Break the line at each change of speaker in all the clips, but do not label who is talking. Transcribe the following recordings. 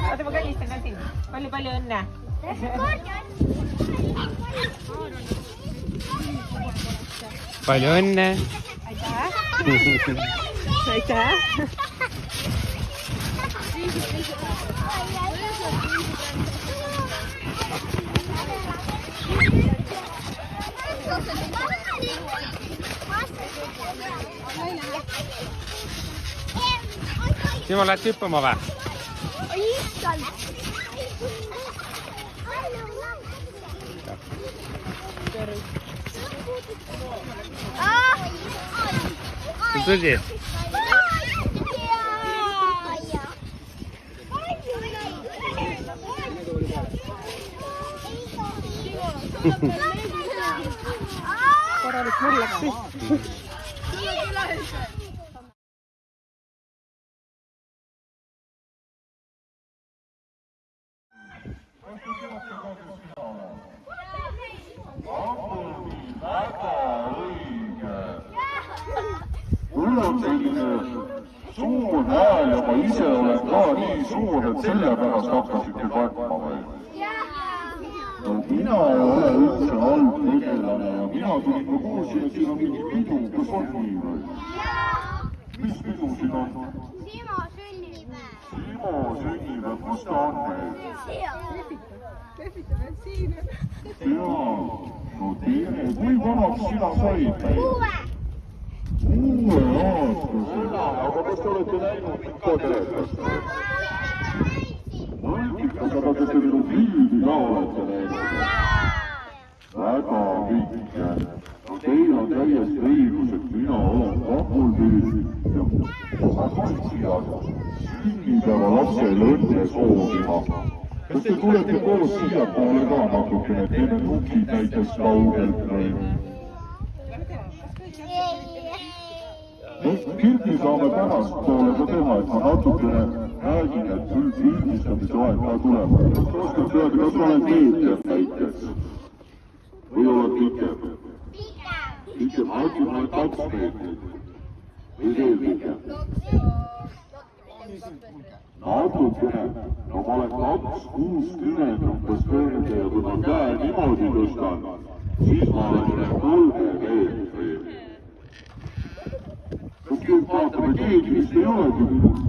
Oota, ma kallistan ka siin. Palju õnne. Palju õnne. Aitäh. Simo, lähed hüppama või? Tõsi? Korralik mul läks püsti.
Mul on selline suur hääl ja ma ise olen ka nii suur, et sellepärast hakkasite kartma või? No mina ei ole üldse halb tegelane ja mina tulin ka kuulsin, et siin on mingi pidu, kas on nii või? Mis pidu siin on?
Simo sünnipäev.
Simo sünnipäev, kus ta on meil?
Lehvitame siin.
Jaa, no tere, kui vanaks sina said meil? 6-aastasena, aga kas te olete näinud mind ka telekast? Multikas, aga kas te minu filmi ka olete näinud? Väga kõike. No teil on täiesti õigus, et mina olen Kapulpillis ja ma tulin siia sünnipäeva lapsele õnne soovima. Kas te tulete koos siiapoole ka natukene, teeme nukid näiteks kaugelt või? Pildi saame pärastpoole ka teha, et ma natukene räägin, et küll pildistamise aeg ka tuleb. Kas oskad öelda, kas olen meeter näiteks? Või olen pikem? Pikem, ma ütlen, ma olen 2 meetrit. Või veel pikem? Natukene. No ma olen 2,60 umbes kõrge ja kui ma käe niimoodi tõstan, siis ma olen üle 3 meetri. Vaatame, keegi vist ei olegi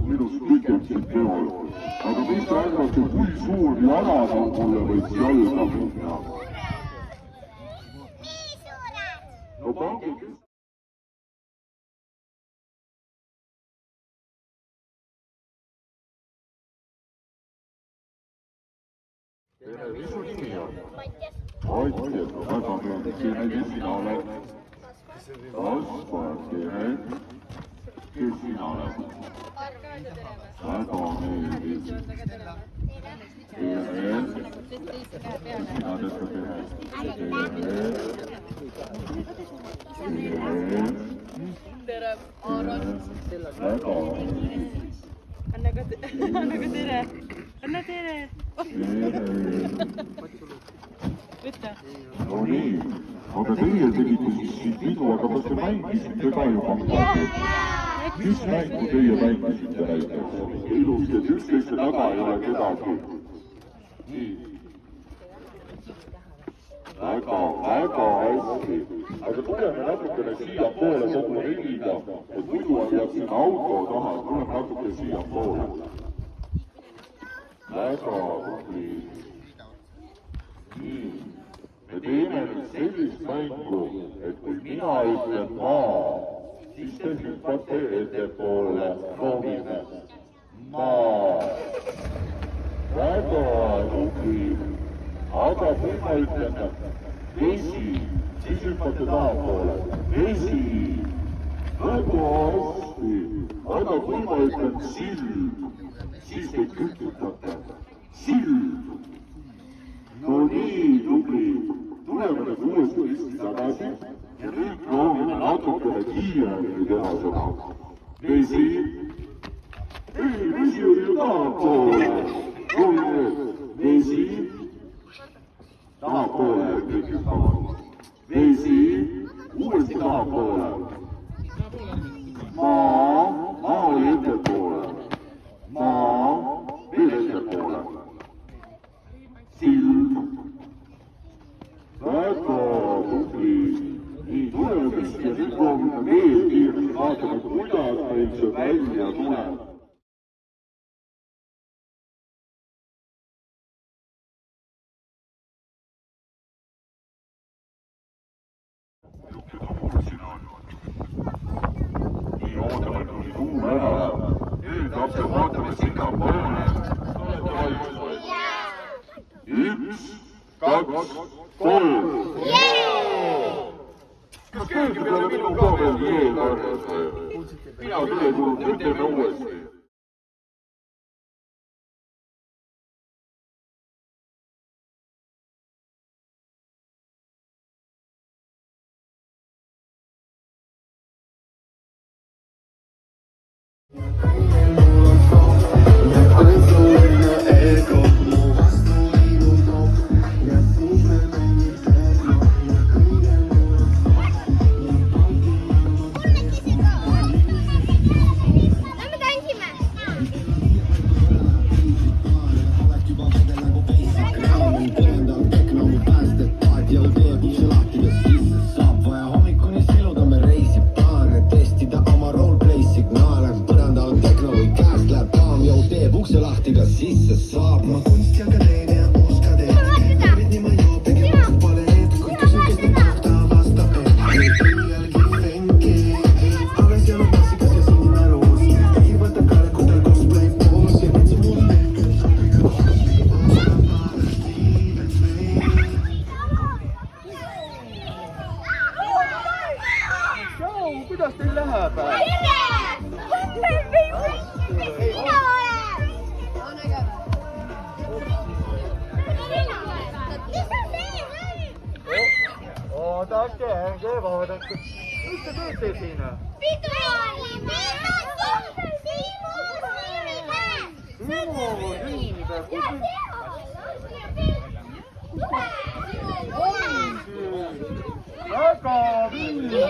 minust pikem siin peol. Aga mis te arvate, kui suur jalad on mulle võiks jalga minna?
Nii suured.
No pange kes... Tere, mis su nimi on? Matjas. Matjas, väga meeldib. Kes sina oled? Kaspar, tere. Kes sina oled? Väga meeldib. Tere. Sina tõstad tere.
Tere, Aaron.
Väga meeldib.
Anna ka tere. Anna tere. Võtta.
No nii, aga teie tegite siis siin pidu, aga kas te mängisite ka juba midagi? Mis mängu teie mängisite näiteks? Ilusti, et üksteise taga ei ole kedagi. Nii. Väga hästi. Aga tuleme natukene siiapoole kogu ringiga, et muidu on jääb sinna auto taha, tuleme natuke siiapoole. Väga tubli. Nii. Me teeme nüüd sellist mängu, et kui mina ütlen maa, siis te hüppate ettepoole, proovime. Maa. Väga tubli. Aga kui ma ütlen vesi, siis hüppate tahapoole. Vesi. Väga hästi. Aga kui ma ütlen sild, siis te küpsutate. Sild. No nii tubli. Tuleme nüüd uuesti risti tagasi ja nüüd proovime natukene kiiremini teha seda. Vesi. Ei, vesi oli ju tahapoole. Proovime vesi. Tahapoole kõik hüppavad. Vesi. Uuesti tahapoole. Maa oli ettepoole. veel kiiresti vaatama, kuidas meil see välja tuleb. Nii ootame, kuni tuul ära läheb. Nüüd lapsed vaatame sinnapoole. Olete valmis või? 1, 2, 3. Kas keegi peale minu ka veel jee karjas või? Mina küll ei tulnud, nüüd teeme uuesti. Kuidas teil läheb? Oodake, vaadake. Mis te teete siin? Väga vinge.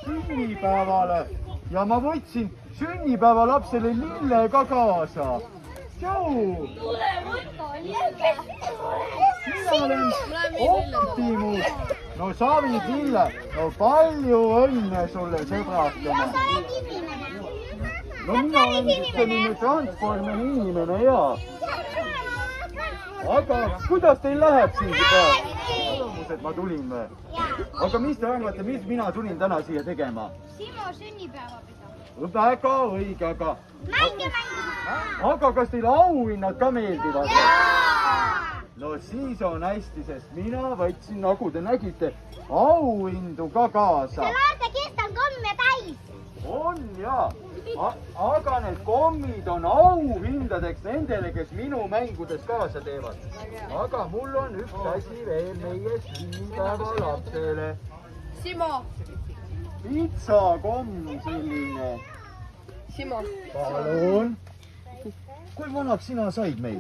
Sünnipäevale ja ma võtsin sünnipäevalapsele lille ka kaasa. Tšau! Mina olen Optimus. No sa viid lille. No palju õnne sulle, sõbrakene. No mina olen selline transformeri inimene ja. Aga kuidas teil läheb siin praegu? Et ma tulin või? Aga mis te arvate, mis mina tulin täna siia tegema?
Simo sünnipäeva pidama.
Väga õige, aga...
Mänge.
Aga kas teile auhinnad ka meeldivad?
Jaa!
No siis on hästi, sest mina võtsin, nagu te nägite, auhindu ka kaasa.
See laadekest on komme täis.
On jaa. Aga need kommid on auhindadeks nendele, kes minu mängudes kaasa teevad. Aga mul on üks asi veel meie sünnipäeva lapsele.
Simo.
Pitsakomm selline.
Simo.
Palun. Kui vanaks sina said meil?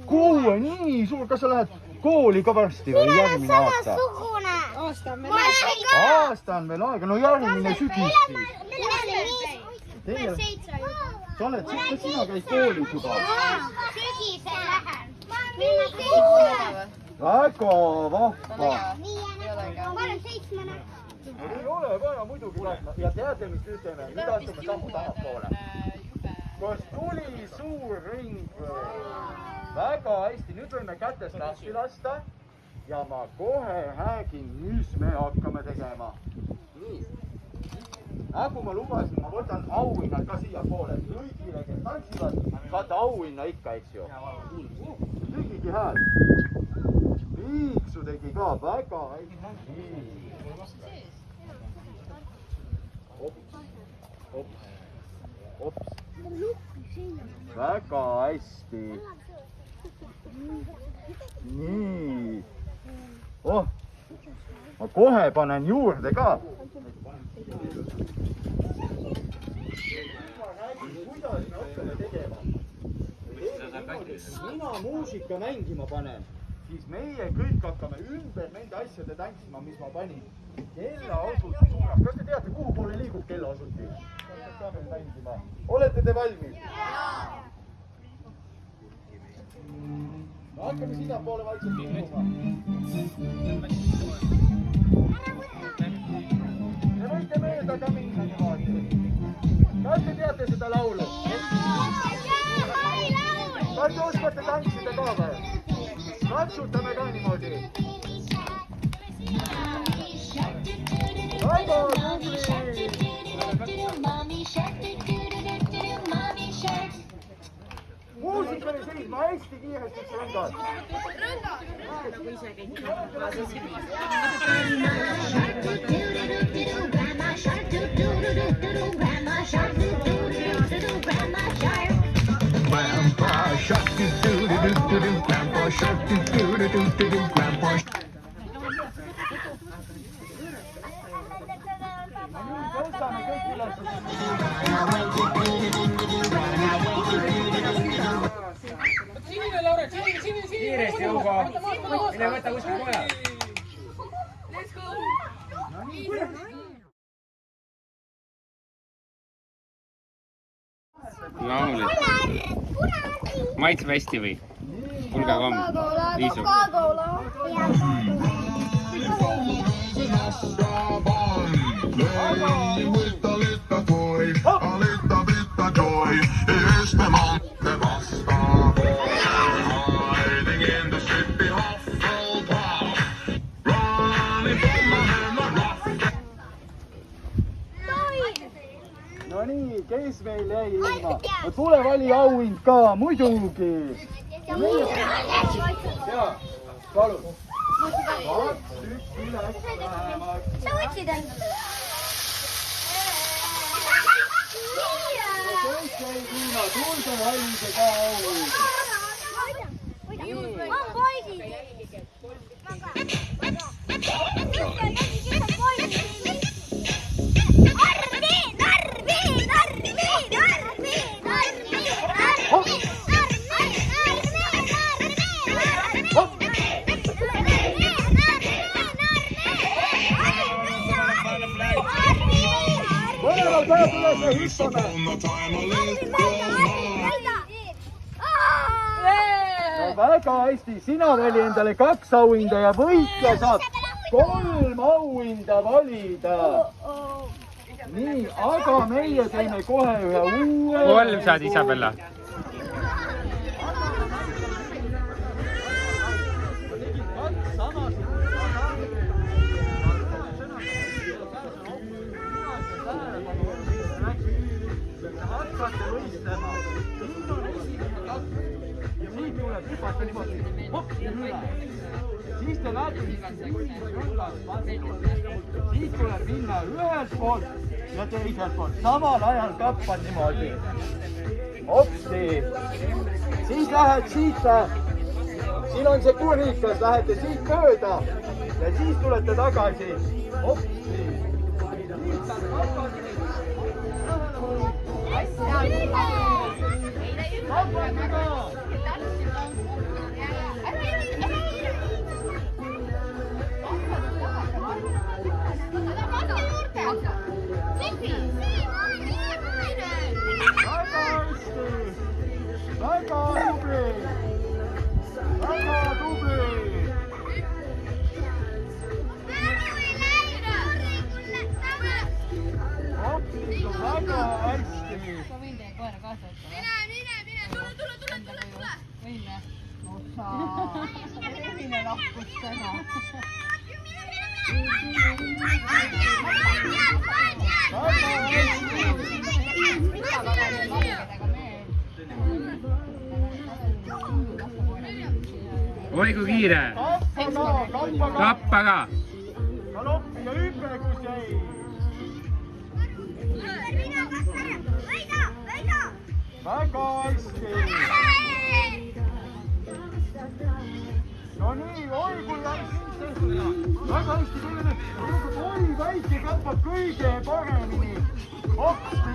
6, nii suur. Kas sa lähed kooli ka varsti või järgmine aasta?
Samasugune.
Aasta on veel aega. No järgmine sügis siis. Teie, sa oled, sina käid koolis juba.
Sügisel lähen.
Väga vahva.
Ma olen 7.
Ei ole vaja muidugi võtma. Ja teate, mis nüüd teeme? Nüüd astume sammu tahapoole. Kas tuli suur ring? Väga hästi. Nüüd võime kätest lahti lasta. Ja ma kohe räägin, mis me hakkame tegema. Nii. Nagu ma lubasin, ma võtan auhinnad ka siia poole. Kõigile, kes tantsivad, saate auhinna ikka, eks ju. Tegigi hääl. Piiksu tegi ka väga hästi. Ops. Väga hästi. Nii. Oh, ma kohe panen juurde ka. Kuidas me hakkame tegema? Mina muusika mängima panen, siis meie kõik hakkame ümber nende asjade tantsima, mis ma panin. Kella osutus suunas. Kas te teate, kuhu poole liigub
kell asuti. Olete te valmis? No, hakkame sinnapoole vaikselt liikuma. Te võite mööda ka minna niimoodi. Kas te teate seda laulu? Kas te oskate tantsida ka või? Tatsutame ka niimoodi. Väga tubli! Muusik oli seisma hästi kiiresti rõngas.
Grandpa shark do do do do do, Grandpa shark do do do do do, Grandpa.
Tõstame kõik üles.
Sinine, Laura, sinine. Kiiresti, Hugo. Mine võta kuskil mujal.
Let's go!
laulud. Maitseb hästi või? Pulgakomm. Liisu.
No nii, kes meil jäi ilma? Tulevali auhind ka, muidugi. Jaa, palun. 2 tükki üles vähemalt.
Sa võtsid end?
Kes jäi ilma? Tulevali ka auhind.
On poisid.
Mõlemal päev üles hüppame. No väga hästi, sina vali endale 2 auhinda ja võitja saab 3 auhinda valida. Nii, aga meie teeme kohe ühe uue.
3 saad, Isabella.
Hakkate võistlema. Ja nii tuleb hüpata niimoodi. Hopp ja üle. Siis te näete, siis tuleb minna ühelt poolt ja teiselt poolt. Samal ajal kappan niimoodi. Hopsi. Siis lähed siit. Siin on see kurikas. Lähete siit mööda. Ja siis tulete tagasi. Hopsi.
Oi kui kiire. Kappa ka.
Galoppi ja hüppe, kus jäi. Väga hästi. No nii, oi kui hästi. Väga hästi küll. Oi, väike kappab kõige paremini. Hopsti.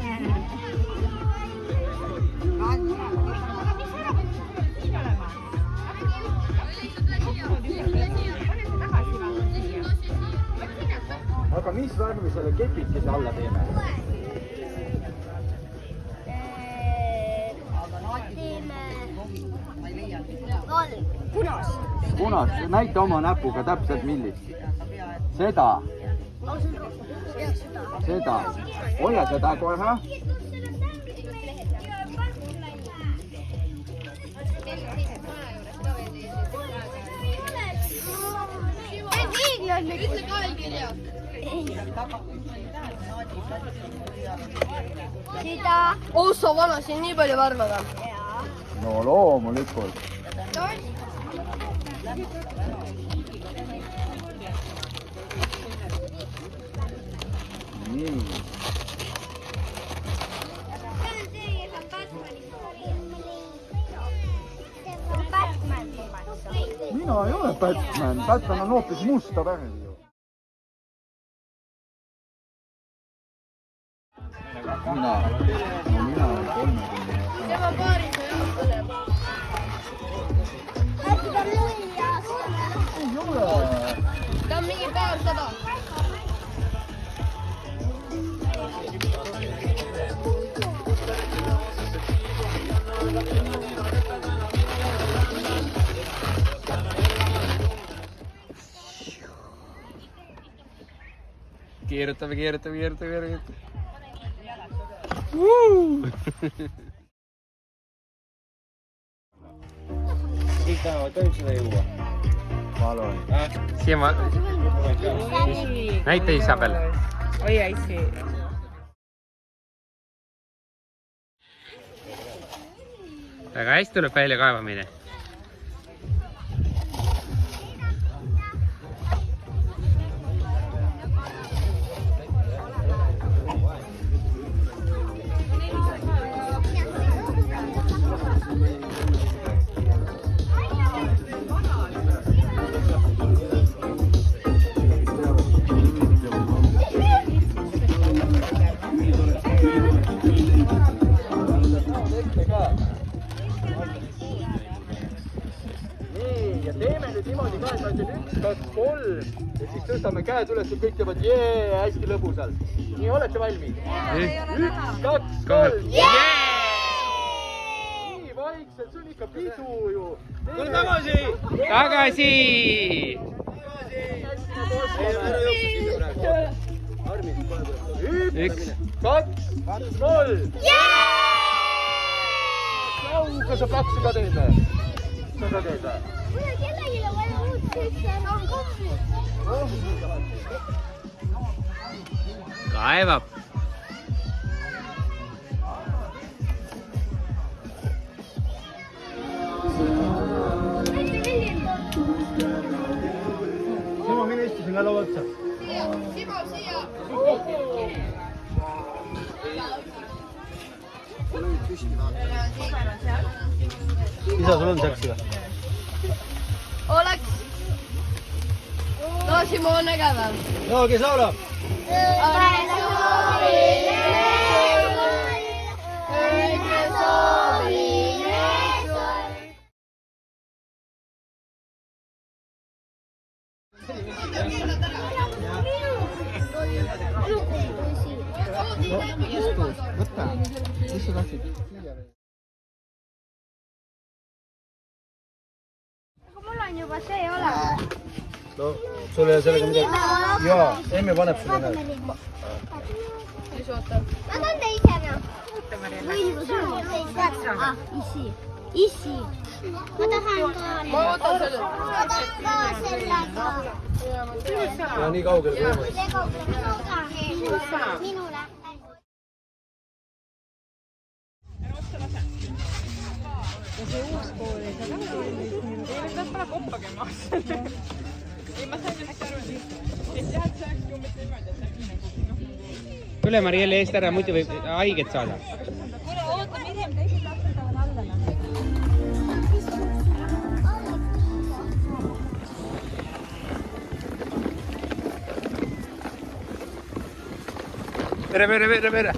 Aga mis värvi selle kepikese alla teeme?
Punast.
Punast, näita oma näpuga täpselt millist. Seda. Seda. Hoia seda kohe.
Ütle kaelkirja. Seda.
Ossa vana, siin nii palju varmada.
No loomulikult. Nii. Mina ei ole Batman. Batman on hoopis musta värvi ju. Mina olen 30.
Tema paaris on aastane.
Ei ole.
Ta on mingi paarsada.
Keerutame.
Kõik tahavad tohib seda juua? Palun.
Siia ma... Näita Isabel.
Hoia isi.
Väga hästi tuleb välja kaevamine.
Nii, ja teeme nüüd niimoodi ka, et asjad 1, 2, 3 ja siis tõstame käed üles ja kõik teevad jee, hästi lõbusalt. Nii, olete valmis? 1, 2, 3. Nii, vaikselt, see on ikka pidu ju. Tule tagasi!
Tagasi!
Üks, kaks, null! Kas sa plaksu ka teeme? Sa ka teed?
Kuule, kellelgi on vaja uut sisse, on kohvi.
Kaevab.
Simo, mine istu sinna laua otsa.
Simo, siia!
Isa, sul on seksi või?
Oleks. No, Simo on nägevam.
No, kes laulab? Võta, mis sa tahtsid?
Mul on juba see olemas.
No, sul ei ole sellega midagi. Jaa, Emmi paneb sulle näed.
Mis ootab?
Ma tahan teisena. Issi. Ma tahan ka.
Ma ootan selle.
Ma tahan ka sellega.
Ja nii kaugele kui võimalik.
Minuga. Minule.
Ja see uus kool ei saa ka peab panna koppage maast. Ei, ma sain ennast aru, et jah, et see oleks umbes niimoodi, et see nagu...
Tule Marielle eest ära, muidu võib haiget saada.
Kuule, oota, Mirjam, teised lapsed on alla.
Pere.